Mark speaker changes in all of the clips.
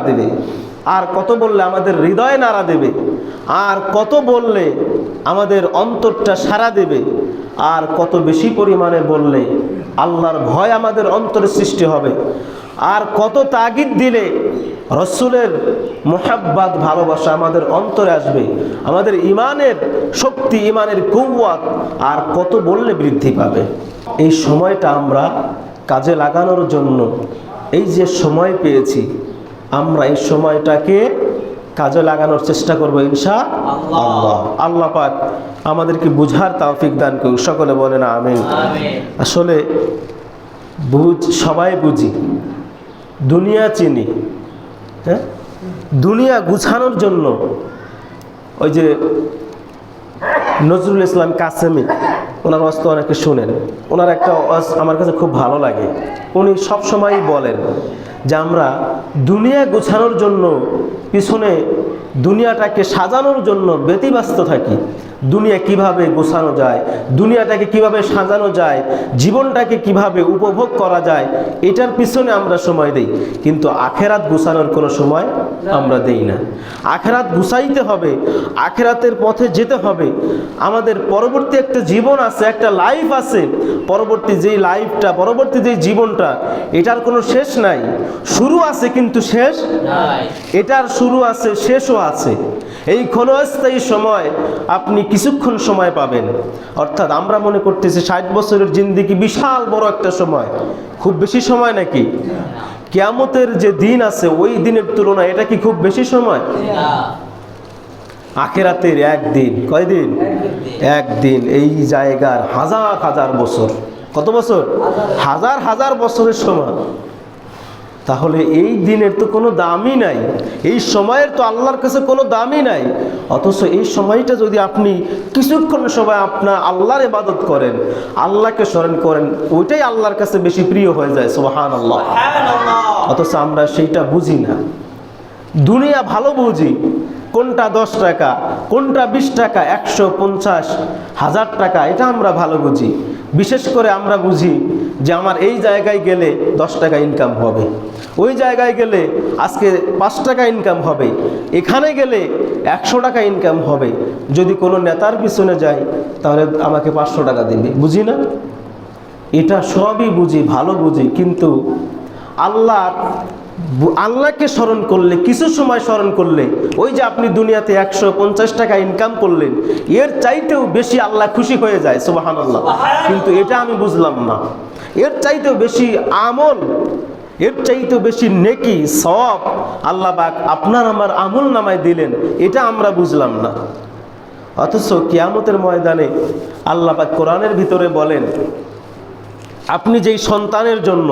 Speaker 1: দেবে, আর কত বললে আমাদের হৃদয় নাড়া দেবে, আর কত বললে আমাদের অন্তরটা সাড়া দেবে, আর কত বেশি পরিমাণে বললে আল্লাহর ভয় আমাদের অন্তরে সৃষ্টি হবে, আর কত তাগিদ দিলে রসুলের মোহাব্বত ভালোবাসা আমাদের অন্তরে আসবে, আমাদের ইমানের শক্তি, ইমানের কুওয়াত আর কত বললে বৃদ্ধি পাবে। এই সময়টা আমরা কাজে লাগানোর জন্য, এই যে সময় পেয়েছি আমরা এই সময়টাকে কাজে লাগানোর চেষ্টা করবো ইনশাআল্লাহ। আল্লাহ পাক আমাদেরকে বুঝার তৌফিক দান করুন, সকলে বলেন আমিন। আসলে সবাই বুঝি, দুনিয়া চিনি, হ্যাঁ, দুনিয়া গুছানোর জন্য ওই যে নজরুল ইসলাম কাসেমি, ওনার ওয়াজ তো অনেকে শুনেন, ওনার একটা ওয়াজ আমার কাছে খুব ভালো লাগে। উনি সবসময়ই বলেন যে আমরা দুনিয়া গোছানোর জন্য পিছনে, দুনিয়াটাকে সাজানোর জন্য ব্যতিব্যস্ত থাকি। দুনিয়া কিভাবে গোছানো যায়, দুনিয়াটাকে কিভাবে সাজানো যায়, জীবনটাকে কিভাবে উপভোগ করা যায়, এটার পিছনে আমরা সময় দেই, কিন্তু আখেরাত গোছানোর কোনো সময় আমরা দেই না। আখেরাত গুছাইতে হবে, আখেরাতের পথে যেতে হবে। আমাদের পরবর্তী একটা জীবন আছে, একটা লাইফ আছে, পরবর্তী যেই লাইফটা, পরবর্তী যেই জীবনটা, এটার কোনো শেষ নাই। শুরু আছে কিন্তু শেষ নাই, এটার শুরু আছে, শেষও আছে। এই ক্ষণস্থায়ী সময় আপনি কিছুক্ষণ সময় পাবেন, অর্থাৎ আমরা মনে করতেছি 60 বছরের জিন্দেগি বিশাল বড় একটা সময়, খুব বেশি সময় নাকি? কিয়ামতের যে দিন আছে ওই দিনের তুলনায় এটা কি খুব বেশি সময়? আখেরাতের একদিন, কয়দিন? একদিন। এই জায়গার হাজার হাজার বছর, কত বছর? হাজার হাজার বছরের সময়। তাহলে এই দিনের তো কোনো দামই নাই, এই সময়ের তো আল্লাহর কাছে কোনো দামই নাই। অথচ এই সময়টা যদি আপনি কিছুক্ষণ সময় আপনার আল্লাহর ইবাদত করেন, আল্লাহকে স্মরণ করেন, ওইটাই আল্লাহর কাছে বেশি প্রিয় হয়ে যায়। সুবহানাল্লাহ। অথচ আমরা সেইটা বুঝি না। দুনিয়া ভালো বুঝি, কোনটা 10 টাকা, কোনটা 20 টাকা, 150,000 টাকা, এটা আমরা ভালো বুঝি। বিশেষ করে আমরা বুঝি যে আমার এই জায়গায় গেলে 10 টাকা ইনকাম হবে, ওই জায়গায় গেলে আজকে 5 টাকা ইনকাম হবে, এখানে গেলে 100 টাকা ইনকাম হবে, যদি কোনো নেতার পিছনে যাই তাহলে আমাকে 500 টাকা দিবে, বুঝি না? এটা সবই বুঝি, ভালো বুঝি, কিন্তু আল্লাহকে স্মরণ করলে, কিছু সময় স্মরণ করলে, ওই যে আপনি দুনিয়াতে 150 টাকা ইনকাম করলেন, এর চাইতেও বেশি আল্লাহ খুশি হয়ে যায়। সুবহানাল্লাহ। কিন্তু এটা আমি বুঝলাম না। এর চাইতেও বেশি আমল, এর চাইতেও বেশি নেকি, সওয়াব আল্লাহ পাক আপনার আমার আমল নামায় দিলেন, এটা আমরা বুঝলাম না। অথচ কিয়ামতের ময়দানে আল্লাহ পাক কোরআনের ভিতরে বলেন, আপনি যেই সন্তানের জন্য,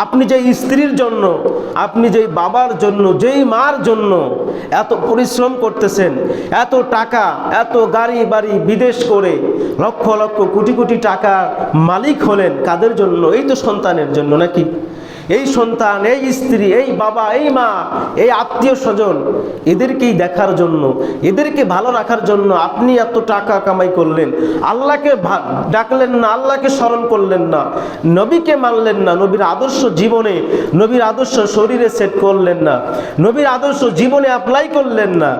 Speaker 1: আপনি যেই স্ত্রীর জন্য, আপনি যেই বাবার জন্য, যেই মার জন্য এত পরিশ্রম করতেছেন, এত টাকা, এত গাড়ি বাড়ি বিদেশ করে লক্ষ লক্ষ কোটি কোটি টাকা মালিক হলেন, কাদের জন্য? এই তো সন্তানের জন্য নাকি? এই সন্তান, এই স্ত্রী, এই বাবা, এই মা, এই আত্মীয় স্বজন, এদেরকেই দেখার জন্য, এদেরকে ভালো রাখার জন্য আপনি এত টাকা কামাই করলেন, আল্লাহকে ডাকলেন না, আল্লাহকে স্মরণ করলেন না, নবীকে মানলেন না, নবীর আদর্শ জীবনে, নবীর আদর্শ শরীরে সেট করলেন না, নবীর আদর্শ জীবনে অ্যাপ্লাই করলেন না।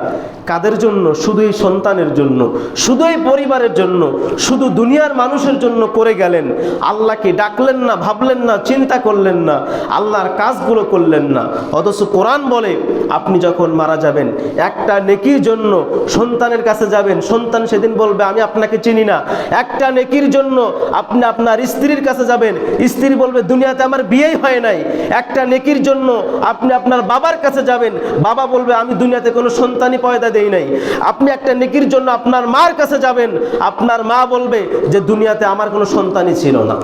Speaker 1: কাদের জন্য? শুধু এই সন্তানের জন্য, শুধু এই পরিবারের জন্য, শুধু দুনিয়ার মানুষের জন্য করে গেলেন। আল্লাহকে ডাকলেন না, ভাবলেন না, চিন্তা করলেন না, আল্লাহর কাজগুলো করলেন না। অথচ কোরআন বলে আপনি যখন মারা যাবেন, একটা নেকির জন্য সন্তানের কাছে যাবেন, সন্তান সেদিন বলবে আমি আপনাকে চিনি না। একটা নেকির জন্য আপনি আপনার স্ত্রীর কাছে যাবেন, স্ত্রী বলবে দুনিয়াতে আমার বিয়েই হয় নাই। একটা নেকির জন্য আপনি আপনার বাবার কাছে যাবেন, বাবা বলবে আমি দুনিয়াতে কোনো সন্তানই পয়দা দেই নাই। আপনি একটা নেকির জন্য আপনার মার কাছে যাবেন, আপনার মা বলবে যে দুনিয়াতে আমার কোনো সন্তানই ছিল না।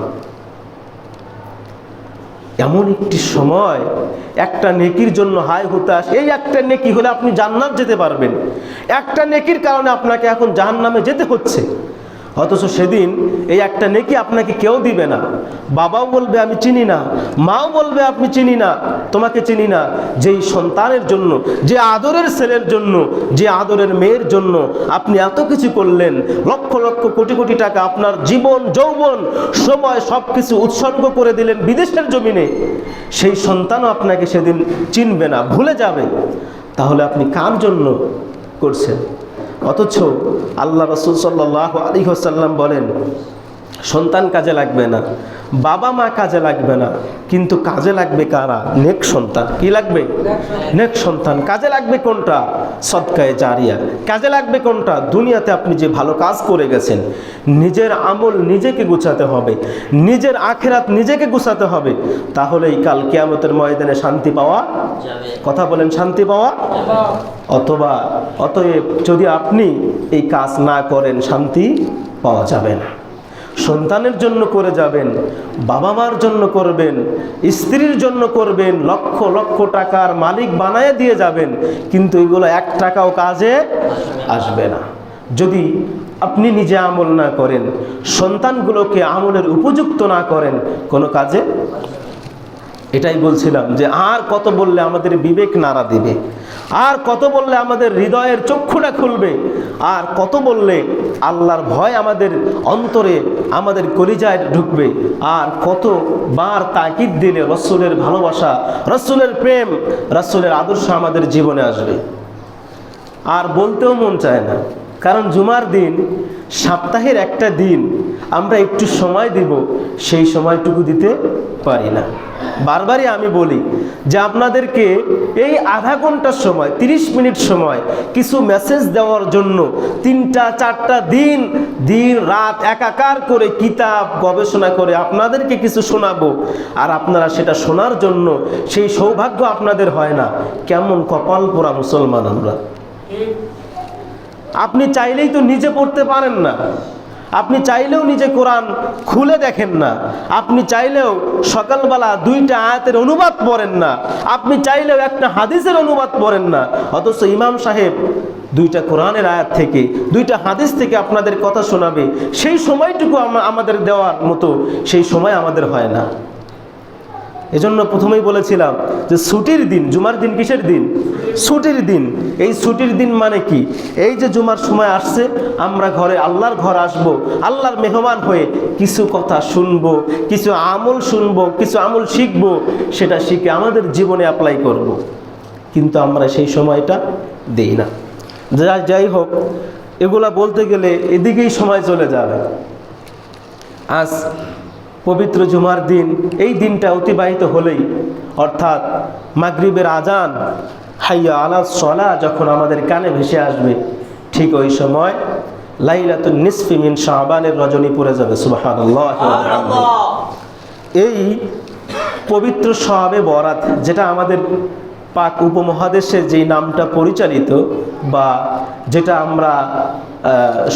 Speaker 1: এমন একটি সময়, একটা নেকির জন্য হায় হুতাশ। এই একটা নেকি হলে আপনি জান্নাত যেতে পারবেন, একটা নেকির কারণে আপনাকে এখন জাহান্নামে যেতে হচ্ছে। অথচ সেদিন এই একটা নেকি আপনাকে কেউ দিবে না। বাবাও বলবে আমি চিনি না, মাও বলবে আপনি চিনি না, তোমাকে চিনি না। যেই সন্তানের জন্য, যে আদরের ছেলের জন্য, যে আদরের মেয়ের জন্য আপনি এত কিছু করলেন, লক্ষ লক্ষ কোটি কোটি টাকা আপনার জীবন যৌবন সময় সব কিছু উৎসর্গ করে দিলেন বিদেশের জমিনে, সেই সন্তানও আপনাকে সেদিন চিনবে না, ভুলে যাবে। তাহলে আপনি কার জন্য করছেন? অথচ আল্লাহ রাসূল সাল্লাল্লাহু আলাইহি ওয়াসাল্লাম বলেন, সন্তান কাজে লাগবে না, বাবা মা কাজে লাগবে না, কিন্তু কাজে লাগবে কারা? নেক সন্তান। কি লাগবে? নেক সন্তান। কাজে লাগবে কোনটা? সদকায়ে জারিয়া। কাজে লাগবে কোনটা? দুনিয়াতে আপনি যে ভালো কাজ করে গেছেন, নিজের আমল নিজেকে গুছাতে হবে, নিজের আখিরাত নিজেকে গুছাতে হবে, তাহলেই কাল কিয়ামতের ময়দানে শান্তি পাওয়া যাবে। কথা বলেন, শান্তি পাওয়া। অতএব যদি আপনি এই কাজ না করেন, শান্তি পাওয়া যাবে না। সন্তানের জন্য করে যাবেন, বাবা মার জন্য করবেন, স্ত্রীর জন্য করবেন, লক্ষ লক্ষ টাকার মালিক বানায় দিয়ে যাবেন, কিন্তু এগুলো এক টাকাও কাজে আসবে না যদি আপনি নিজে আমল না করেন, সন্তানগুলোকে আমলের উপযুক্ত না করেন, কোনো কাজে। এটাই বলছিলাম যে আর কত বললে আমাদের বিবেক নাড়া দিবে, আর কত বললে আমাদের হৃদয়ের চক্ষুটা খুলবে, আর কত বললে আল্লাহর ভয় আমাদের অন্তরে, আমাদের কলিজায় ঢুকবে, আর কতবার তাকিদ দিলে রাসূলের ভালোবাসা, রাসূলের প্রেম, রাসূলের আদর্শ আমাদের জীবনে আসবে। আর বলতেও মন চায় না, কারণ জুমার দিন, সপ্তাহের একটা দিন আমরা একটু সময় দিব, সেই সময়টুকু দিতে পারি না। বারবারই আমি বলি যে আপনাদেরকে এই আধা ঘন্টার সময়, 30 মিনিট সময় কিছু মেসেজ দেওয়ার জন্য 3-4টা দিন রাত একাকার করে কিতাব গবেষণা করে আপনাদেরকে কিছু শোনাবো, আর আপনারা সেটা শোনার জন্য সেই সৌভাগ্য আপনাদের হয় না। কেমন কপাল পোড়া মুসলমান আমরা! আপনি চাইলেই তো নিজে পড়তে পারেন না, আপনি চাইলেও নিজে কোরআন খুলে দেখেন না, আপনি চাইলেও সকালবেলা 2টা আয়াতের অনুবাদ পড়েন না, আপনি চাইলেও একটা হাদিসের অনুবাদ পড়েন না। অথচ ইমাম সাহেব 2টা কোরআনের আয়াত থেকে, 2টা হাদিস থেকে আপনাদের কথা শোনাবে, সেই সময়টুকু আমাদের দেওয়ার মতো সেই সময় আমাদের হয় না। এজন্য প্রথমেই বলেছিলাম যে ছুটির দিন, জুমার দিন কিসের দিন? ছুটির দিন। এই ছুটির দিন মানে কি? এই যে জুমার সময় আসছে, আমরা আল্লাহর ঘর আসব, আল্লাহর মেহমান হয়ে কিছু কথা শুনবো, কিছু আমল শুনবো, কিছু আমল শিখবো, সেটা শিখে আমাদের জীবনে অ্যাপ্লাই করব। কিন্তু আমরা সেই সময়টা দেই না। যাই হোক, এগুলা বলতে গেলে এদিকেই সময় চলে যাবে। আজ পবিত্র জুমার দিন, এই দিনটা অতিবাহিত হলেই, অর্থাৎ মাগরিবের আজান হাইয়া আলাস সালাহ যখন আমাদের কানে ভেসে আসবে, ঠিক ওই সময় লাইলাতুন নিসফি মিন শাবানের রজনী পড়ে যাবে। সুবহানাল্লাহ। এই পবিত্র শবে বরাত, যেটা আমাদের পাক উপমহাদেশে যেই নামটা পরিচালিত, বা যেটা আমরা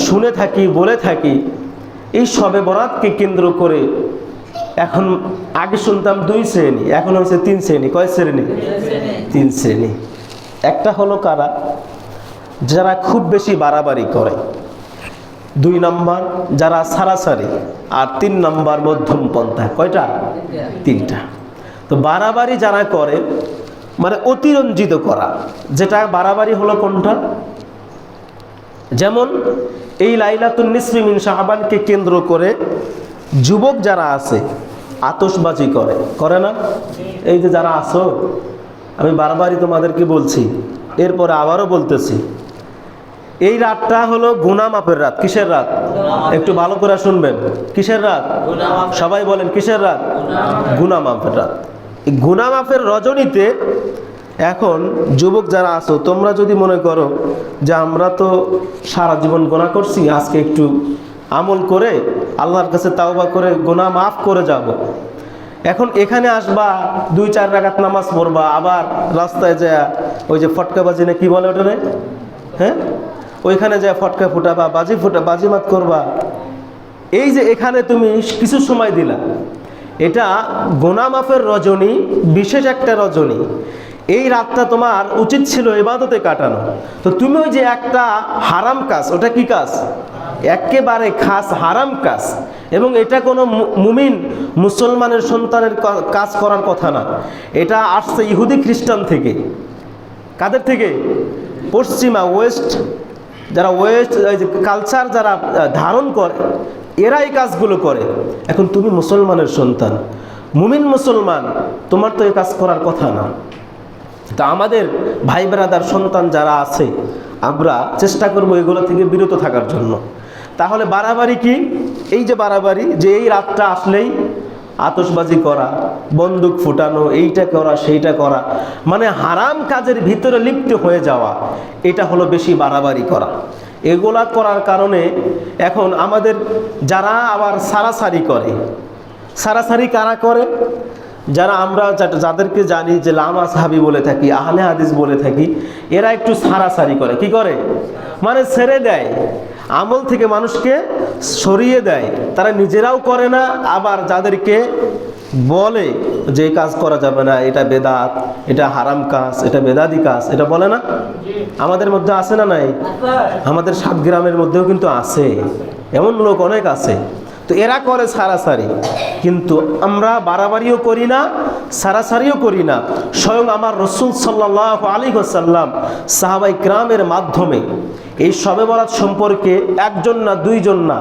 Speaker 1: শুনে থাকি, বলে থাকি, এই শবে বরাতকে কেন্দ্র করে এখন আগে শুনতাম 2 শ্রেণী, এখন হচ্ছে 3 শ্রেণী। কয় শ্রেণী? 3 শ্রেণী। একটা হলো কারা? যারা খুব বেশি বাড়াবাড়ি করে, 2 নম্বর যারা সারাসারি, আর 3 নম্বর মধ্যম পন্থা। কয়টা? 3টা। তো বাড়াবাড়ি যারা করে মানে অতিরঞ্জিত করা, যেটা বাড়াবাড়ি হলো কোনটা? যেমন এই লাইলাতুন নিসফি মিন শাবানকে কেন্দ্র করে যুবক যারা আছে আতশবাজি করে না? এই যে যারা আছো, আমি বারবারই তোমাদেরকে বলছি, এরপরে আবারও বলতেছি, এই রাতটা হলো গুনাহ মাফের রাত। কিসের রাত? একটু ভালো করে শুনবেন। কিসের রাত? সবাই বলেন কিসের রাত? গুনাহ মাফের রাত। এই গুনাহ মাফের রজনীতে এখন যুবক যারা আছো, তোমরা যদি মনে করো যে আমরা তো সারা জীবন গুনাহ করছি, আজকে একটু আমল করে আল্লাহর কাছে তাওবা করে গুনাহ মাফ করে যাব, এখন এখানে আসবা, 2-4 রাকাত নামাজ পড়বা, আবার রাস্তায় যায় ওই যে ফটকাবাজি না কি বলে ওটারে, হ্যাঁ, ওইখানে যায় ফটকা ফুটাবা, বাজিমাত করবা। এই যে এখানে তুমি কিছু সময় দিলা, এটা গুনাহ মাফের রজনী, বিশেষ একটা রজনী। এই রাতটা তোমার উচিত ছিল ইবাদতে কাটানো, তো তুমি ওই যে একটা হারাম কাজ, ওটা কি কাজ? একেবারে খাস হারাম কাজ, এবং এটা কোনো মুমিন মুসলমানের সন্তানের কাজ করার কথা না। এটা আসছে ইহুদি খ্রিস্টান থেকে। কাদের থেকে? পশ্চিমা ওয়েস্ট, যারা ওয়েস্ট কালচার যারা ধারণ করে, এরা এই কাজগুলো করে। এখন তুমি মুসলমানের সন্তান, মুমিন মুসলমান, তোমার তো এই কাজ করার কথা না। তা আমাদের ভাই ব্রাদার সন্তান যারা আছে, আমরা চেষ্টা করবো এগুলো থেকে বিরত থাকার জন্য। তাহলে বাড়াবাড়ি কি? এই যে বাড়াবাড়ি, যে এই রাতটা আসলেই আতশবাজি করা, বন্দুক ফুটানো, এইটা করা সেইটা করা, মানে হারাম কাজের ভিতরে লিপ্ত হয়ে যাওয়া, এটা হলো বেশি বাড়াবাড়ি করা। এগুলা করার কারণে এখন আমাদের যারা আবার সারাসারি করে, সারাসারি কারা করে? যারা আমরা যাদেরকে জানি যে লামা সাহাবি বলে থাকি, আহলে হাদিস বলে থাকি, এরা একটু সারাসারি করে। কি করে? মানে ছেড়ে দেয়, আমল থেকে মানুষকে সরিয়ে দেয়। তারা নিজেরাও করে না, আবার যাদেরকে বলে যে কাজ করা যাবে না, এটা বেদাত, এটা হারাম কাজ, এটা বেদাতি কাজ, এটা বলে না? আমাদের মধ্যে আছে না নাই? আমাদের 7 গ্রামের মধ্যেও কিন্তু আছে, এমন লোক অনেক আছে। তো এরা করে সারাসারি, কিন্তু আমরা বাড়াবাড়িও করি না, সারাসারিও করি না। স্বয়ং আমার রাসূল সাল্লাল্লাহু আলাইহি ওয়াসাল্লাম সাহাবায়ে কিরামের মাধ্যমে এই শবে বরাত সম্পর্কে একজন না, দুইজন না,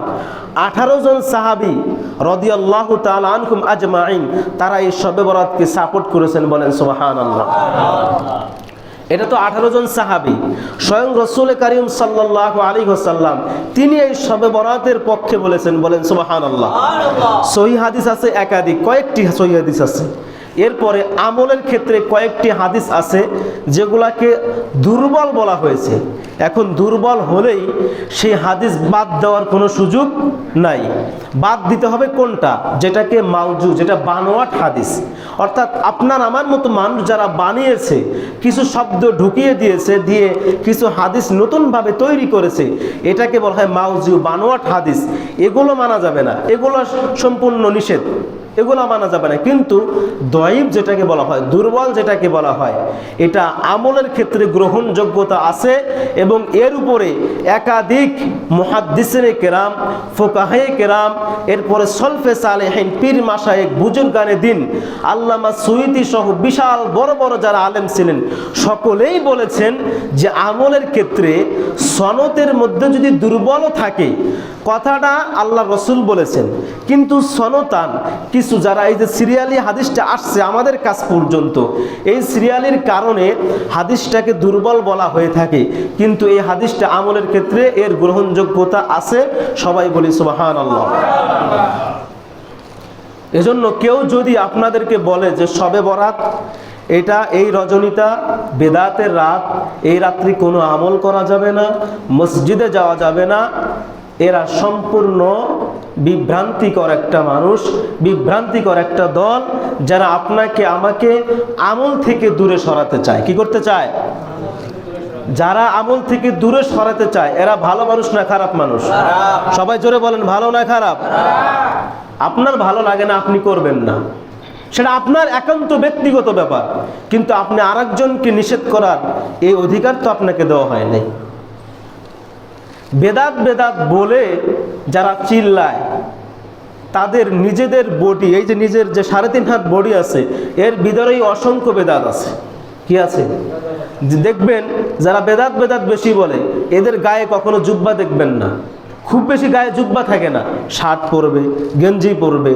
Speaker 1: 18 জন সাহাবী রাদিয়াল্লাহু তাআলা আনহুম আজমাইন, তারা এই শবে বরাতকে সাপোর্ট করেছেন। বলেন সুবহানাল্লাহ। এটা তো 18 জন সাহাবী। স্বয়ং রাসূল কারীম সাল্লাল্লাহু আলাইহি ওয়াসাল্লাম তিনি এই শবে বরাতের পক্ষে বলেছেন। বলেন সুবহানাল্লাহ। সহিহ হাদিস আছে একাধিক, কয়েকটি সহিহ হাদিস আছে। এরপরে আমলের ক্ষেত্রে কয়েকটি হাদিস আছে যেগুলাকে দুর্বল বলা হয়েছে। এখন দুর্বল হলেই সেই হাদিস বাদ দেওয়ার কোনো সুযোগ নাই। বাদ দিতে হবে কোনটা? যেটাকে মাউজু, যেটা বানোয়াট হাদিস, অর্থাৎ আপনার আমার মতো মানুষ যারা বানিয়েছে, কিছু শব্দ ঢুকিয়ে দিয়েছে, দিয়ে কিছু হাদিস নতুনভাবে তৈরি করেছে, এটাকে বলা হয় মাউজু, বানোয়াট হাদিস। এগুলো মানা যাবে না, এগুলো সম্পূর্ণ নিষেধ, এগুলো মানা যাবে না। কিন্তু দয়ীফ যেটাকে বলা হয়, দুর্বল যেটাকে বলা হয়, এটা আমলের ক্ষেত্রে গ্রহণযোগ্যতা আছে, এবং এর উপরে একাধিক মুহাদ্দিসিনে কেরাম, ফুকাহে কেরাম, এরপরে সলফে সালেহিন, পীর মাশায়েখ, বুজুর্গানে দিন, আল্লামা সুয়ুতী সহ বিশাল বড় বড় যারা আলেম ছিলেন, সকলেই বলেছেন যে আমলের ক্ষেত্রে সনতের মধ্যে যদি দুর্বল থাকে, কথাটা আল্লাহ রসুল বলেছেন, কিন্তু সনতান কিছু যারা এই যে সিরিয়ালি হাদিসটা আসছে আমাদের কাছ পর্যন্ত, এই সিরিয়ালির কারণে হাদিসটাকে দুর্বল বলা হয়ে থাকে, কিন্তু এই হাদিসটা আমলের ক্ষেত্রে এর গ্রহণযোগ্যতা আছে। সবাই বলি সুবহানাল্লাহ। এজন্য কেউ যদি আপনাদেরকে বলে যে শবে বরাত এটা এই রজনীটা বেদাতের রাত, এই রাত্রি কোনো আমল করা যাবে না, মসজিদে যাওয়া যাবে না, এরা সম্পূর্ণ বিভ্রান্তিকর একটা মানুষ, বিভ্রান্তিকর একটা দল, যারা আপনাকে আমাকে আমল থেকে দূরে সরাতে চায়। কি করতে চায়? যারা আমল থেকে দূরে সরাতে চায়, এরা ভালো মানুষ না খারাপ মানুষ? সবাই জোরে বলেন, ভালো না খারাপ? আপনার ভালো লাগে না, আপনি করবেন না, সেটা আপনার একান্ত ব্যক্তিগত ব্যাপার, কিন্তু আপনি আরেকজনকে নিষেধ করার এই অধিকার তো আপনাকে দেওয়া হয় নাই। বেদাত বেদাত বলে যারা চিল্লায়, তাদের নিজেদের বডি, এই যে নিজের যে 3.5 হাত বডি আছে, এর ভিতরেই অসংখ্য বেদাত আছে। কি আছে? দেখবেন যারা বেদাত বেদাত বেশি বলে, এদের গায়ে কখনো জুব্বা দেখবেন না, খুব বেশি গায়ে জুব্বা থাকে না, শার্ট পরবে, গেঞ্জি পরবে।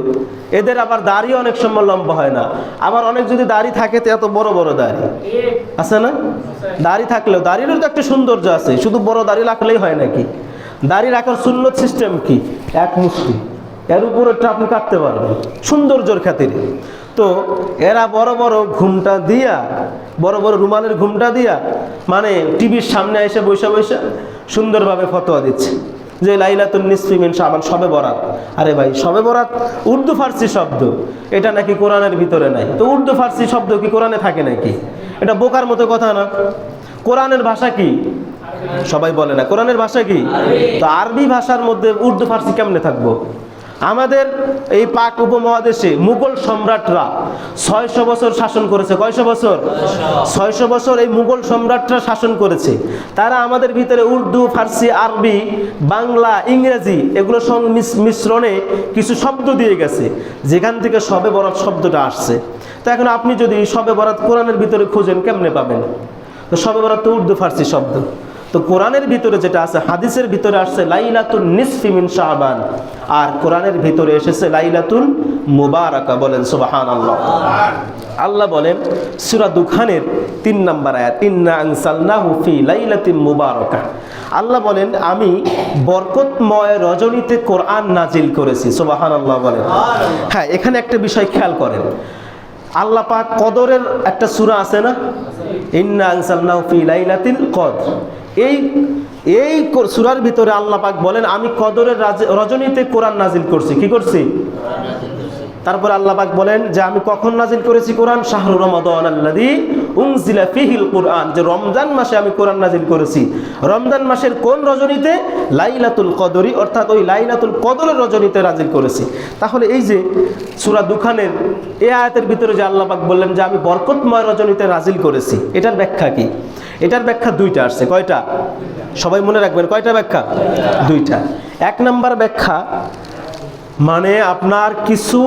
Speaker 1: এদের আবার দাড়ি অনেক সময় লম্বা হয় না, আবার অনেক যদি দাড়ি থাকে তো এত বড় বড় দাড়ি আছে না? দাড়ি থাকলেও দাড়িরও তো একটা সৌন্দর্য আছে, শুধু বড় দাড়ি রাখলেই হয় নাকি? দাড়ি রাখার সুন্নত সিস্টেম কি? এক মুষ্টি, এর উপরেরটা আপনি কাটতে পারবেন সৌন্দর্যের খাতিরে। তো এরা বড় বড় ঘুমটা দিয়া, বড় বড় রুমালের ঘুমটা দিয়া, মানে টিভির সামনে এসে বৈশা বৈশা সুন্দরভাবে ফতোয়া দিচ্ছে যে লাইলাতুন নিসফি মিন শাবান, শবে বরাত। আরে ভাই, শবে বরাত উর্দু ফার্সি শব্দ, এটা নাকি কোরআনের ভিতরে নাই। তো উর্দু ফার্সি শব্দ কি কোরআনে থাকে নাকি? এটা বোকার মতো কথা না। কোরআনের ভাষা কি? সবাই বলে না। কোরআনের ভাষা কি? তো আরবি ভাষার মধ্যে উর্দু ফার্সি কেমনে থাকবো? আমাদের এই পাক উপমহাদেশে মুঘল সম্রাটরা 600 বছর শাসন করেছে। কয়শো বছর? 600 বছর এই মুঘল সম্রাটরা শাসন করেছে। তারা আমাদের ভিতরে উর্দু, ফার্সি, আরবি, বাংলা, ইংরেজি এগুলো মিশ্রণে কিছু শব্দ দিয়ে গেছে, যেখান থেকে শবে বরাত শব্দটা আসছে। তো এখন আপনি যদি শবে বরাত কোরআনের ভিতরে খুঁজেন, কেমনে পাবেন? তো শবে বরাত তো উর্দু ফার্সি শব্দ। তো কোরআনের ভিতরে যেটা আছে, হাদিসের ভিতরে আসছে লাইলাতুন নিসফি মিন শাবান, আর কোরআনের ভিতরে এসেছে লাইলাতুল মুবারাকা। বলেন সুবহানাল্লাহ। আল্লাহ বলেন সূরা দুখানের 3 নম্বর আয়াত, ইন্না আনসালনাহু ফি লাইলাতিন মুবারাকা। আল্লাহ বলেন আমি বরকতময় রজনীতে কোরআন নাজিল করেছি। সুবহানাল্লাহ বলেন। হ্যাঁ, এখানে একটা বিষয় খেয়াল করেন, আল্লাহ পাক কদরের একটা সূরা আছে না, ইন্না আনসালনাহু ফি লাইলাতিল কদর। এই সূরার ভিতরে আল্লাহ পাক বলেন আমি কদরের রজনীতে কোরআন নাজিল করছি। কি করছি? তারপর আল্লাহ পাক বলেন যে আমি কখন নাজিল করেছি কোরআন? শাহরু রমাদানাল্লাযী উনজিলা ফীহিল কুরআন, যে রমজান মাসে আমি কোরআন নাজিল করেছি। রমজান মাসের কোন রজনীতে? লাইলাতুল কদরি, অর্থাৎ ওই লাইলাতুল কদরের রজনীতে নাজিল করেছি। তাহলে এই যে সূরা দুখানের এই আয়াতের ভিতরে যে আল্লাহ পাক বললেন যে আমি বরকতময় রজনীতে নাজিল করেছি, এটার ব্যাখ্যা কি? এটার ব্যাখ্যা দুইটা আসছে। কয়টা? সবাই মনে রাখবেন, কয়টা ব্যাখ্যা? দুইটা। 1 নম্বর ব্যাখ্যা, মানে আপনার কিছু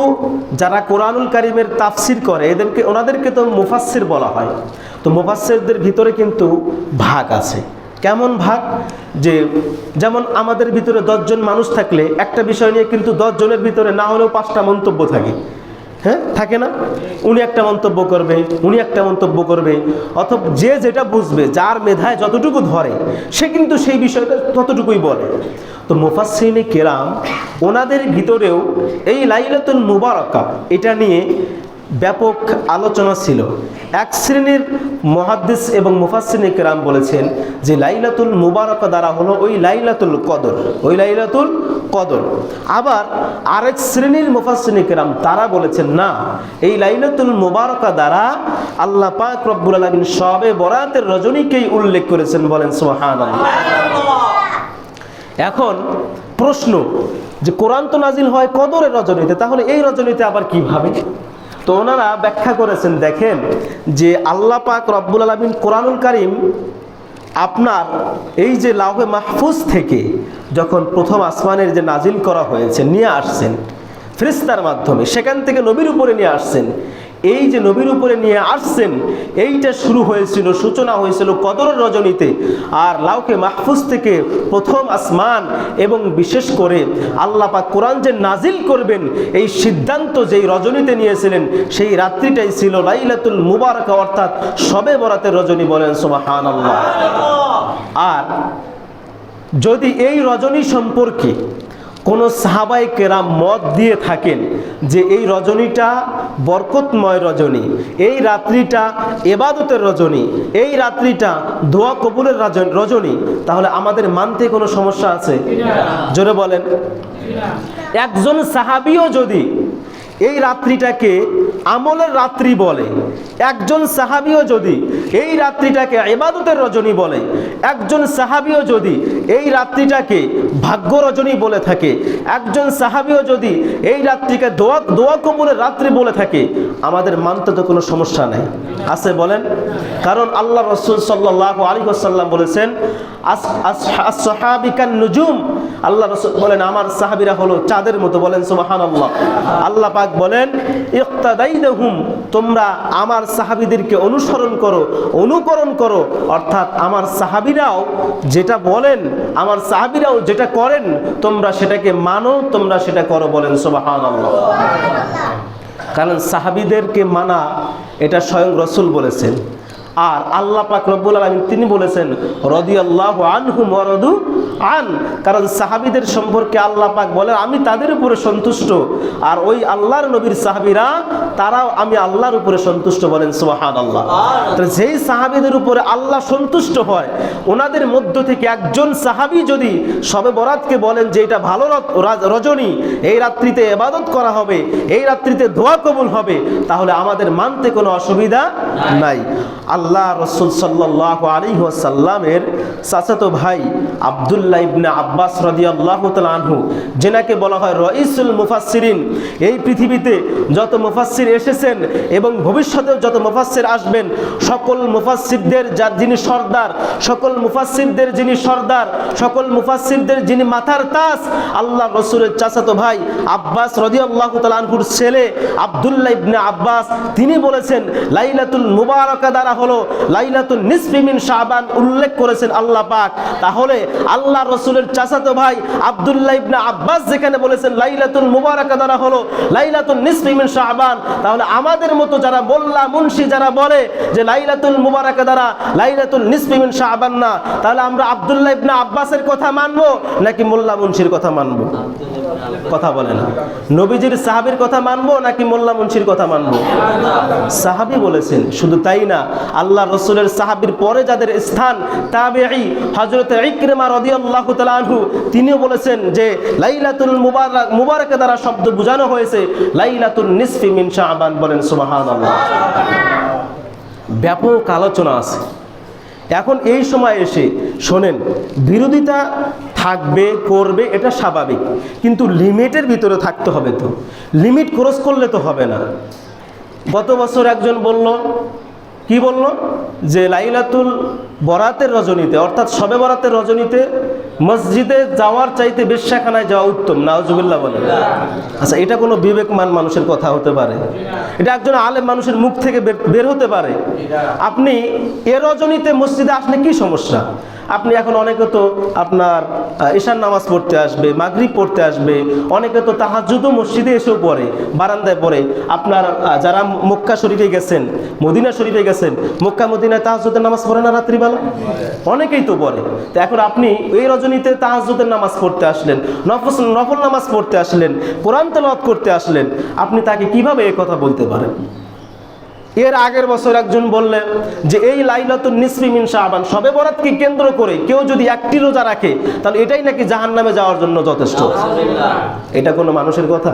Speaker 1: যারা কোরআনুল কারীমের তাফসির করে ওনাদেরকে তো মুফাসসির বলা হয়। তো মুফাসসিরদের ভিতরে কিন্তু ভাগ আছে। কেমন ভাগ? যে যেমন আমাদের ভিতরে 10 জন মানুষ থাকলে একটা বিষয় নিয়ে কিন্তু 10 জনের ভিতরে না হলেও 5টা মন্তব্য থাকে। হ্যাঁ, থাকে না? উনি একটা মন্তব্য করবে, উনি একটা মন্তব্য করবে, অথবা যে যেটা বুঝবে, যার মেধায় যতটুকু ধরে সে কিন্তু সেই বিষয়টা ততটুকুই বলে। তো মুফাসসিরিনে কেরাম ওনাদের ভিতরেও এই লাইলাতুল মুবারাকা এটা নিয়ে ব্যাপক আলোচনা ছিল। এক শ্রেণীর মুহাদ্দিস এবং মুফাসসিরিনে কেরাম বলেছেন যে লাইলাতুল মুবারাকা দ্বারা হলো ওই লাইলাতুল কদর, ওই লাইলাতুল কদর। আবার আরেক শ্রেণীর মুফাসসিরিনে কেরাম তারা বলেছেন না, এই লাইলাতুল মুবারাকা দ্বারা আল্লাহ পাক রব্বুল আলামিন শবে বরাতের রজনীকেই উল্লেখ করেছেন। বলেন সুবহানাল্লাহ। এখন প্রশ্ন যে কোরআন তো নাজিল হয় কদরের রজনীতে, তাহলে এই রজনীতে আবার কিভাবে? তো ওনারা ব্যাখ্যা করেছেন, দেখেন যে আল্লাহ পাক রব্বুল আলামিন কোরআনুল কারীম আপনার এই যে লাউহে মাহফুজ থেকে যখন প্রথম আসমানের যে নাজিল করা হয়েছে নিয়ে আসছেন ফেরেশতার মাধ্যমে, সেখান থেকে নবীর উপরে নিয়ে আসছেন। এই যে নবীর উপরে নিয়ে আসছেন এইটা শুরু হয়েছিল, সূচনা হয়েছিল কদরের রজনীতে। আর লাউহে মাহফুজ থেকে প্রথম আসমান এবং বিশেষ করে আল্লাহ পাক কোরআন যে নাজিল করবেন এই সিদ্ধান্ত যেই রজনীতে নিয়েছিলেন সেই রাত্রিটাই ছিল লাইলাতুল মুবারাকা, অর্থাৎ শবে বরাতের রজনী। বলেন সুবহানাল্লাহ। আর যদি এই রজনী সম্পর্কে কোন সাহাবায়ে কেরাম মত দিয়ে থাকেন যে এই রজনীটা বরকতময় রজনী, এই রাত্রিটা ইবাদতের রজনী, এই রাত্রিটা দোয়া কবুলের রজনী, তাহলে আমাদের মানতে কোনো সমস্যা আছে? জোরে বলেন। একজন সাহাবীও যদি এই রাত্রিটাকে আমলের রাত্রি বলে, একজন সাহাবীও যদি এই রাত্রিটাকে ইবাদতের রজনী বলে, একজন সাহাবীও যদি এই রাত্রিটাকে ভাগ্য রজনী বলে থাকে, একজন সাহাবীও যদি এই রাত্রিকে দোয়া কবুলের রাত্রি বলে থাকে, আমাদের মানতে তো কোনো সমস্যা নেই। আছে? বলেন। কারণ আল্লাহ রাসূল সাল্লাল্লাহু আলাইহি ওয়াসাল্লাম বলেছেন as-sahabikan nujum, আল্লাহ রাসূল বলেন আমার সাহাবীরা হলো চাঁদের মতো। বলেন সুবহানাল্লাহ। আল্লাহ পাক বলেন ইক্তাদাইহুম, তোমরা আমার সাহাবীদেরকে অনুসরণ করো, অনুকরণ করো, অর্থাৎ আমার সাহাবীরাও যেটা বলেন, আমার সাহাবীরাও যেটা করেন তোমরা সেটাকে মানো, তোমরা সেটা করো। বলেন সুবহানাল্লাহ। কারণ সাহাবীদেরকে মানা এটা স্বয়ং রাসূল বলেছেন। আর আল্লাহ পাক রব্বুল আলামিন তিনি বলেছেন রাদিয়াল্লাহু আনহুম ওয়া রাদু আন, কারণ সাহাবীদের সম্পর্কে আল্লাহ পাক বলেন আমি তাদের উপরে সন্তুষ্ট, আর ওই আল্লাহর নবীর সাহাবীরা তারাও আমি আল্লাহর উপরে সন্তুষ্ট। বলেন সুবহানাল্লাহ। তাহলে যেই সাহাবীদের উপরে আল্লাহ সন্তুষ্ট হয় ওনাদের মধ্য থেকে একজন সাহাবী যদি শবে বরাতকে বলেন যে এটা ভালো রজনী, এই রাত্রিতে ইবাদত করা হবে, এই রাত্রিতে দোয়া কবুল হবে, তাহলে আমাদের মানতে কোনো অসুবিধা নাই। আল্লাহ আল্লাহ রসুল সাল্লাল্লাহু আলাইহি ওয়াসাল্লামের চাচাতো ভাই আব্দুল্লাহ ইবনে আব্বাস রাদিয়াল্লাহু তাআলা আনহু, যেনাকে বলা হয় রাইসুল মুফাসসিরিন। এই পৃথিবীতে যত মুফাসসির এসেছেন এবং ভবিষ্যতেও যত মুফাসসির আসবেন, সকল মুফাসসিরদের যার যিনি সর্দার, সকল মুফাসসিরদের যিনি সর্দার, সকল মুফাসসিরদের যিনি মাথার তাজ, আল্লাহ রসুলের চাচাতো ভাই আব্বাস রাদিয়াল্লাহু তাআলা আনহুর ছেলে আব্দুল্লাহ ইবনে আব্বাস, তিনি বলেছেন লাইলাতুল মুবারাকা দ্বারা হলো লাইলাতুল নিসফি মিন শাবান উল্লেখ করেছেন আল্লাহ পাক। তাহলে আল্লাহ রসুলের চাচাতো ভাই আব্দুল্লাহ ইবনে আব্বাস যেখানে বলেছেন লাইলাতুল মুবারাকা দ্বারা হলো লাইলাতুল নিসফি মিন শাবান, তাহলে আমাদের মতো যারা মোল্লা মুন্সি যারা বলে যে লাইলাতুল মুবারাকা দ্বারা লাইলাতুল নিসফি মিন শাবান না, তাহলে আমরা আব্দুল্লাহ ইবনে আব্বাসের কথা মানবো নাকি মোল্লা মুন্সির কথা মানবো? কথা বলে না। নবীজির সাহাবীর কথা মানবো নাকি মোল্লা মুন্সির কথা মানবো? সাহাবী বলেছেন। শুধু তাই না, আল্লাহ রসুলের সাহাবীর পরে যাদের স্থান তাবেঈ হযরত ইকরিমা রাদিয়াল্লাহু তাআলা আনহু, তিনিও বলেছেন যে লাইলাতুল মুবারাকা দ্বারা শব্দ বোঝানো হয়েছে লাইলাতুল নিসফি মিন শাবান। বলেন সুবহানাল্লাহ। ব্যাপক আলোচনা আছে। এখন এই সময় এসে শোনেন, বিরোধিতা থাকবে, করবে, এটা স্বাভাবিক, কিন্তু লিমিটের ভিতরে থাকতে হবে। তো লিমিট ক্রস করলে তো হবে না। গত বছর একজন বলল, কি বলল, যে লাইলাতুল বরাতের রজনীতে অর্থাৎ শবে বরাতের রজনীতে মসজিদে যাওয়ার চাইতে বেশ্যাখানায় যাওয়া উত্তম। নাউজুবিল্লাহ বলেন। আচ্ছা, এটা কোনো বিবেকমান মানুষের কথা হতে পারে? এটা একজন আলেম মানুষের মুখ থেকে বের হতে পারে? আপনি এ রজনীতে মসজিদে আসলে কি সমস্যা? আপনি এখন অনেকে তো আপনার ঈশার নামাজ পড়তে আসবে, মাগরিব পড়তে আসবে, অনেকে তো তাহাজ্জুদও মসজিদে এসেও পড়ে, বারান্দায় পড়ে। আপনার যারা মক্কা শরীফে গেছেন, মদিনা শরীফে গেছেন, মক্কা মদিনায় তাহাজ্জুদের নামাজ পড়ে না রাত্রিবেলা? অনেকেই তো পড়ে। তো এখন আপনি এই রজনীতে তাহাজ্জুদের নামাজ পড়তে আসলেন, নফল নামাজ পড়তে আসলেন, কোরআন তেলাওয়াত করতে আসলেন, আপনি তাকে কিভাবে এই কথা বলতে পারেন? এর আগের বছর একজন বললেন যে এই লাইলাতুল নিসফি মিন শাবান শবে বরাতকে কেন্দ্র করে কেউ যদি একটি রোজা রাখে তাহলে এটাই নাকি জাহান্নামে যাওয়ার জন্য যথেষ্ট। এটা কোনো মানুষের কথা?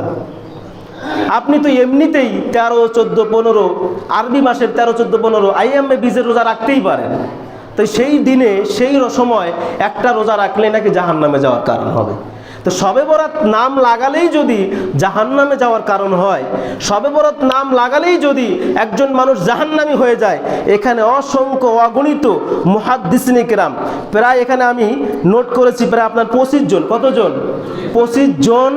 Speaker 1: আপনি তো এমনিতেই 13, 14, 15 আরবি মাসের 13, 14, 15 আইয়ামে বীজের রোজা রাখতেই পারেন। তো সেই দিনে সেই সময় একটা রোজা রাখলে নাকি জাহান্নামে যাওয়ার কারণ হবে। তো শবে বরাত নাম লাগালেই যদি জাহান্নামে যাওয়ার কারণ হয়, শবে বরাত নাম লাগালেই যদি একজন মানুষ জাহান্নামী হয়ে যায়, এখানে অসংখ্য অগণিত মুহাদ্দিসিনে কেরাম, প্রায় এখানে আমি নোট করেছি প্রায় আপনার 25 জন। কতজন? 25 জন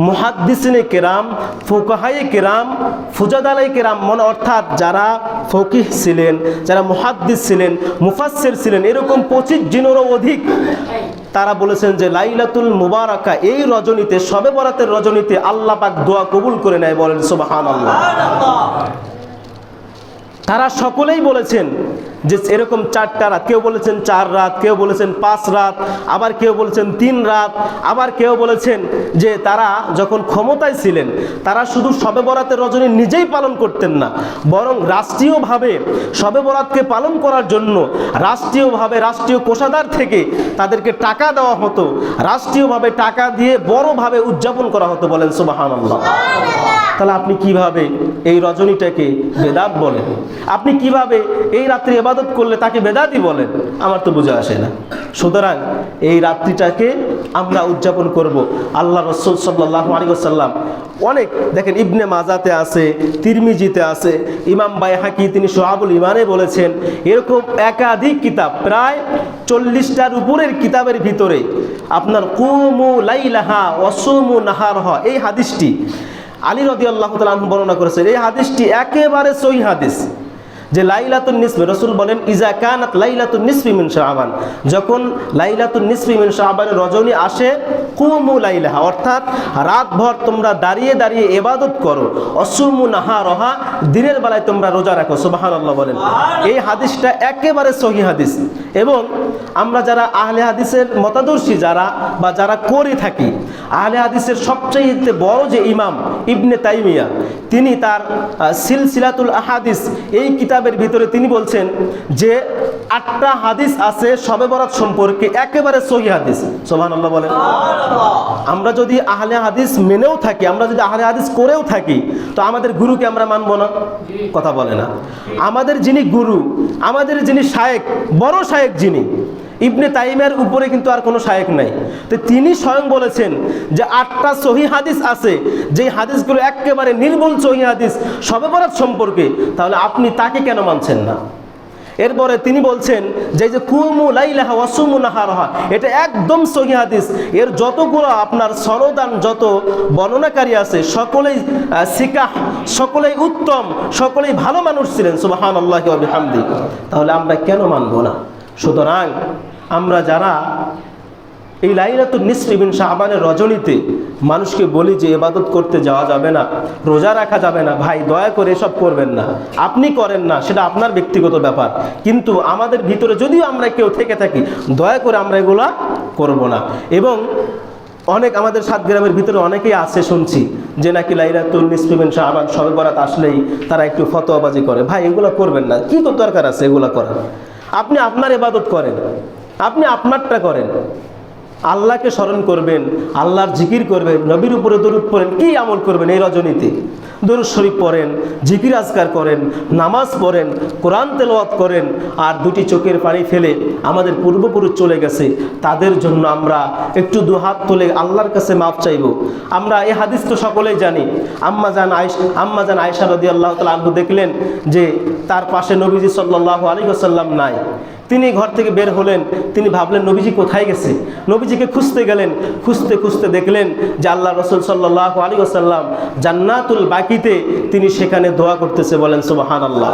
Speaker 1: মুহাদ্দিসিনে কেরাম, ফুকাহায়ে কেরাম, ফুজাদালাই কেরাম, মনে অর্থাৎ যারা ফকিহ ছিলেন, যারা মুহাদ্দিস ছিলেন, মুফাসসির ছিলেন, এরকম 25 জনেরও অধিক, তারা বলেছেন যে লাইলাতুল মুবারাকা এই রজনীতে, শবে বরাতের রজনীতে আল্লাহ পাক দোয়া কবুল করে নেয়। বলেন সুবহানাল্লাহ। তারা সকলেই বলেছেন যে এরকম 4টা রাত, কেউ বলেছেন 4 রাত, কেউ বলেছেন 5 রাত, আবার কেউ বলেছেন 3 রাত, আবার কেউ বলেছেন যে তারা যখন ক্ষমতায় ছিলেন তারা শুধু শবে বরাতের রজনী নিজেই পালন করতেন না, বরং রাষ্ট্রীয়ভাবে শবে বরাতকে পালন করার জন্য রাষ্ট্রীয়ভাবে রাষ্ট্রীয় কোষাগার থেকে তাদেরকে টাকা দেওয়া হতো, রাষ্ট্রীয়ভাবে টাকা দিয়ে বড়ভাবে উদযাপন করা হতো। বলেন সুবহানাল্লাহ। তাহলে আপনি কিভাবে এই রজনীটাকে বেদাত বলেন? আপনি কিভাবে এই রাত্রি ইবাদত করলে তাকে বেদাতই বলেন? আমার তো বুঝে আসে না। সুতরাং এই রাত্রিটাকে আমরা উদযাপন করব। আল্লাহ রাসূল সাল্লাল্লাহু আলাইহি ওয়াসাল্লাম অনেক, দেখেন ইবনে মাজাতে আছে, তিরমিজিতে আছে, ইমাম বাইহাকি তিনি শুআবুল ঈমানে বলেছেন, এরকম একাধিক কিতাব, প্রায় 40টার উপরের কিতাবের ভিতরে আপনার কুমু লাইলাহা ওয়াসুমু নাহারহা, এই হাদিসটি আলী রাদিয়াল্লাহু তাআলা আনহু বর্ণনা করেছেন। এই হাদিসটি একেবারে সহিহ হাদিস, যে লাইলাতুন নিসফি, রাসূল বলেন ইজা কানাত লাইলাতুন নিসফি মিন শাবান, যখন লাইলাতুন নিসফি মিন শাবানের রজনী আসে, কুমু লাইলাহা, অর্থাৎ রাতভর তোমরা দাঁড়িয়ে দাঁড়িয়ে ইবাদত করো, অসুমু নাহারহা, দিনের বেলায় তোমরা রোজা রাখো। সুবহানাল্লাহ বলেন। এই হাদিসটা একেবারে সহিহ হাদিস, এবং আমরা যারা আহলে হাদিসের মতাদর্শী যারা বা যারা করে থাকি, আহলে হাদিসের সবচেয়ে বড় যে ইমাম ইবনে তাইমিয়া, তিনি তার সিলসিলাতুল আহাদিস এই কিতাবের ভিতরে তিনি বলছেন যে 8টা হাদিস আছে শবে বরাত সম্পর্কে একেবারে সহিহ হাদিস। সুবহানাল্লাহ বলেন। আমরা যদি আহলে হাদিস মেনেও থাকি, আমরা যদি আহলে হাদিস করেও থাকি, তো আমাদের গুরুকে আমরা মানব না? কথা বলে না। আমাদের যিনি গুরু, আমাদের যিনি শায়েখ, বড় শায়েখ যিনি, ইবনে তাইমিয়ার উপরে কিন্তু আর কোনো শায়েখ নাই। তো তিনি স্বয়ং বলেছেন যে 8টা সহিহ হাদিস আছে, যেই হাদিসগুলো একেবারে নির্ভুল সহিহ হাদিস শবে বরাত সম্পর্কে, তাহলে আপনি তাকে কেন মানছেন না? এরপরে তিনি বলছেন যে কুমু লাইলাহা ওয়াসুমু নাহারাহা, এটা একদম সহিহ হাদিস। এর যতগুলো আপনার সনদান যত বর্ণনাকারী আছে সকলেই সিকাহ, সকলেই উত্তম, সকলেই ভালো মানুষ ছিলেন। সুবহানাল্লাহি ওয়া বিহামদিহি। তাহলে আমরা কেন মানব না? সুতরাং আমরা যারা এই লাইলাতুন নিসফি মিন শাবানের রজনীতে মানুষকে বলি যে ইবাদত করতে যাওয়া যাবে না, রোজা রাখা যাবে না, ভাই দয়া করে এসব করবেন না। আপনি করেন না, সেটা আপনার ব্যক্তিগত ব্যাপার, কিন্তু আমাদের ভিতরে যদিও আমরা কেউ থেকে থাকি, দয়া করে আমরা এগুলা করব না। এবং অনেক আমাদের সাতগ্রামের ভিতরে অনেকেই আছে শুনছি যে নাকি লাইলাতুন নিসফি মিন শাবান শবে বরাত আসলেই তারা একটু ফতোয়াবাজি করে। ভাই এগুলো করবেন না, কি দরকার আছে এগুলো করার? আপনি আপনার ইবাদত করেন, আপনি আপনারটা করেন, আল্লাহকে স্মরণ করবেন, আল্লাহর জিকির করবেন, নবীর উপরে দরুদ পড়েন। কি আমল করবেন এই রজনীতে? দরুদ শরীফ পড়েন, জিকির আজকার করেন, নামাজ পড়েন, কোরআন তেলাওয়াত করেন, আর দুটি চোখের পানি ফেলে আমাদের পূর্বপুরুষ চলে গেছে তাদের জন্য আমরা একটু দুহাত তুলে আল্লাহর কাছে মাপ চাইব। আমরা এই হাদিস তো সকলেই জানি। আম্মা জান আয়েশা রাদিয়াল্লাহু তাআলা আনহা দেখলেন যে তার পাশে নবীজি সাল্লাল্লাহু আলাইহি ওয়াসাল্লাম নাই। তিনি ঘর থেকে বের হলেন, তিনি ভাবলেন নবীজি কোথায় গেছে। নবীজিকে খুঁজতে গেলেন, খুঁজতে খুঁজতে দেখলেন যে আল্লাহ রাসূল সাল্লাল্লাহু আলাইহি ওয়াসাল্লাম জান্নাতুল বাকিতে তিনি সেখানে দোয়া করতেছে। বলেন সুবহানাল্লাহ।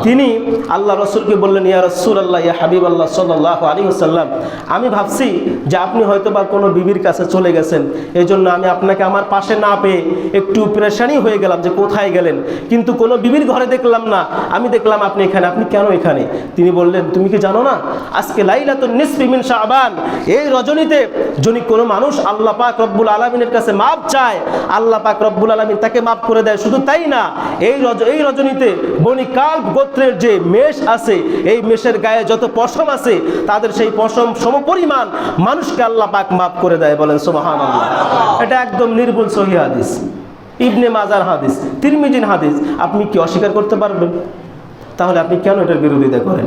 Speaker 1: তিনি আল্লাহ রাসূলকে বললেন, ইয়া রাসূলুল্লাহ, ইয়া হাবিবাল্লাহ সাল্লাল্লাহু আলাইহি ওয়াসাল্লাম, আমি ভাবছি যে আপনি হয়তো বা কোনো বিবির কাছে চলে গেছেন, এই জন্য আমি আপনাকে আমার পাশে না পেয়ে একটু পেরেশানি হয়ে গেলাম যে কোথায় গেলেন, কিন্তু কোনো বিবির ঘরে দেখলাম না, আমি দেখলাম আপনি এখানে, আপনি কেন এখানে? তিনি বললেন, তুমি কি জানো না আজকে লাইলাতুন নিসফি মিন শাবান, এই রজনীতে যদি কোনো মানুষ আল্লাহ পাক রব্বুল আলামিনের কাছে মাপ চায়, আল্লাহ পাক রব্বুল আলামিন তাকে মাপ করে দেয়। শুধু তাই না, এই রজনীতে বনি কালব গোত্রের যে মেষ আছে, এই মেষের গায়ে যত পশম আছে তাদের সেই পশম সমপরিমাণ মানুষকে আল্লাহ পাক মাপ করে দেয়। বলেন সুবহানাল্লাহ। এটা একদম নির্ভুল সহিহ হাদিস, ইবনে মাজার হাদিস, তিরমিজির হাদিস। আপনি কি অস্বীকার করতে পারবেন? তাহলে আপনি কেন এটার বিরোধিতা করেন?